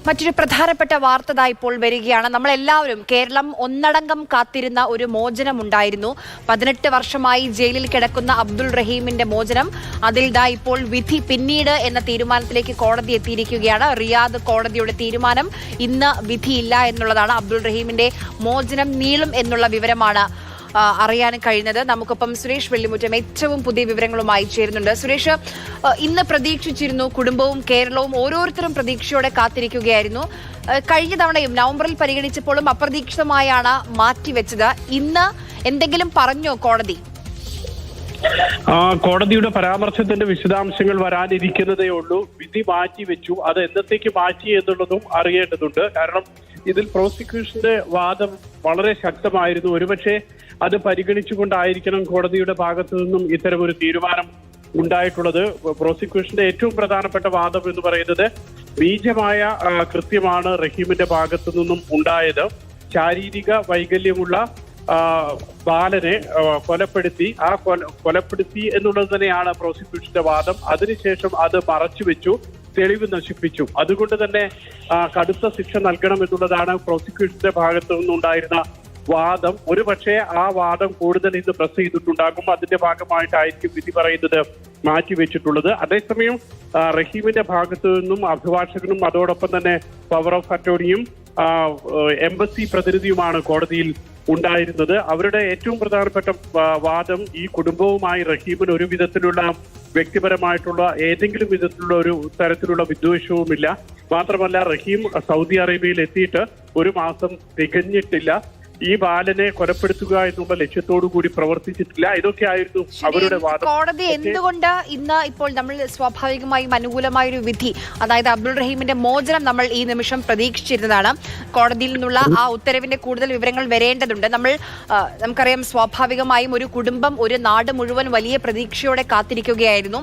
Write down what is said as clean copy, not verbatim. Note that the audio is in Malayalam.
മറ്റൊരു പ്രധാനപ്പെട്ട വാർത്ത ഇപ്പോൾ വരികയാണ്. നമ്മളെല്ലാവരും കേരളം ഒന്നടങ്കം കാത്തിരുന്ന ഒരു മോചനം ഉണ്ടായിരുന്നു. 18 വർഷമായി ജയിലിൽ കിടക്കുന്ന അബ്ദുൾ റഹീമിന്റെ മോചനം, അതിൽ ഇപ്പോൾ വിധി പിന്നീട് എന്ന തീരുമാനത്തിലേക്ക് കോടതി എത്തിയിരിക്കുകയാണ്. റിയാദ് കോടതിയുടെ തീരുമാനം, ഇന്ന് വിധിയില്ല എന്നുള്ളതാണ്. അബ്ദുൾ റഹീമിന്റെ മോചനം നീളും എന്നുള്ള വിവരമാണ് അറിയാൻ കഴിയുന്നത്. നമുക്കൊപ്പം സുരേഷ് വെള്ളിമുറ്റം ഏറ്റവും പുതിയ വിവരങ്ങളുമായി ചേരുന്നുണ്ട്. സുരേഷ്, ഇന്ന് പ്രതീക്ഷിച്ചിരുന്നു, കുടുംബവും കേരളവും ഓരോരുത്തരും പ്രതീക്ഷയോടെ കാത്തിരിക്കുകയായിരുന്നു. കഴിഞ്ഞ തവണയും നവംബറിൽ പരിഗണിച്ചപ്പോഴും അപ്രതീക്ഷിതമായാണ് മാറ്റിവെച്ചത്. ഇന്ന് എന്തെങ്കിലും പറഞ്ഞോ കോടതി? കോടതിയുടെ പരാമർശത്തിന്റെ വിശദാംശങ്ങൾ വരാനിരിക്കുന്നതേ ഉള്ളൂ. വിധി മാറ്റിവെച്ചു. അത് എന്നത്തേക്ക് മാറ്റി എന്നുള്ളതും അറിയേണ്ടതുണ്ട്. കാരണം ഇതിൽ പ്രോസിക്യൂഷന്റെ വാദം വളരെ ശക്തമായിരുന്നു. ഒരുപക്ഷെ അത് പരിഗണിച്ചുകൊണ്ടായിരിക്കണം കോടതിയുടെ ഭാഗത്തു നിന്നും ഇത്തരമൊരു തീരുമാനം ഉണ്ടായിട്ടുള്ളത്. പ്രോസിക്യൂഷന്റെ ഏറ്റവും പ്രധാനപ്പെട്ട വാദം എന്ന് പറയുന്നത് നീചമായ കൃത്യമാണ് റഹീമിന്റെ ഭാഗത്തു നിന്നും ഉണ്ടായത്. ശാരീരിക വൈകല്യമുള്ള ബാലനെ കൊലപ്പെടുത്തി, കൊലപ്പെടുത്തി എന്നുള്ളത് തന്നെയാണ് പ്രോസിക്യൂഷന്റെ വാദം. അതിനുശേഷം അത് മറച്ചുവെച്ചു, തെളിവ് നശിപ്പിച്ചു. അതുകൊണ്ട് തന്നെ കടുത്ത ശിക്ഷ നൽകണം എന്നുള്ളതാണ് പ്രോസിക്യൂഷന്റെ ഭാഗത്തു നിന്നുണ്ടായിരുന്ന വാദം. ഒരുപക്ഷെ ആ വാദം കൂടുതൽ ഇന്ന് പ്രസ് ചെയ്തിട്ടുണ്ടാകും. അതിന്റെ ഭാഗമായിട്ടായിരിക്കും വിധി പറയുന്നത് മാറ്റിവെച്ചിട്ടുള്ളത്. അതേസമയം റഹീമിന്റെ ഭാഗത്തു നിന്നും അഭിഭാഷകനും അതോടൊപ്പം തന്നെ പവർ ഓഫ് അറ്റോർണിയും എംബസി പ്രതിനിധിയുമാണ് കോടതിയിൽ ഉണ്ടായിരുന്നത്. അവരുടെ ഏറ്റവും പ്രധാനപ്പെട്ട വാദം ഈ കുടുംബവുമായി റഹീമിന് ഒരു വിധത്തിലുള്ള വ്യക്തിപരമായിട്ടുള്ള ഏതെങ്കിലും വിധത്തിലുള്ള ഒരു തരത്തിലുള്ള വിദ്വേഷവുമില്ല. മാത്രമല്ല, റഹീം സൗദി അറേബ്യയിൽ എത്തിയിട്ട് 1 മാസം തികഞ്ഞിട്ടില്ല. ഈ ബാലനെ കൊലപ്പെടുത്തുക എന്നുള്ള ലക്ഷ്യത്തോടു കൂടി പ്രവർത്തിച്ചിട്ടില്ല. ഇതൊക്കെയായിരുന്നു അവരുടെ വാദം. കോടതി എന്തുകൊണ്ട് ഇന്ന് ഇപ്പോൾ നമ്മൾ സ്വാഭാവികമായും അനുകൂലമായ ഒരു വിധി, അതായത് അബ്ദുൾ റഹീമിന്റെ മോചനം നമ്മൾ ഈ നിമിഷം പ്രതീക്ഷിച്ചിരുന്നതാണ്. കോടതിയിൽ നിന്നുള്ള ആ ഉത്തരവിന്റെ കൂടുതൽ വിവരങ്ങൾ വരേണ്ടതുണ്ട്. നമുക്കറിയാം, സ്വാഭാവികമായും ഒരു കുടുംബം, ഒരു നാട് മുഴുവൻ വലിയ പ്രതീക്ഷയോടെ കാത്തിരിക്കുകയായിരുന്നു.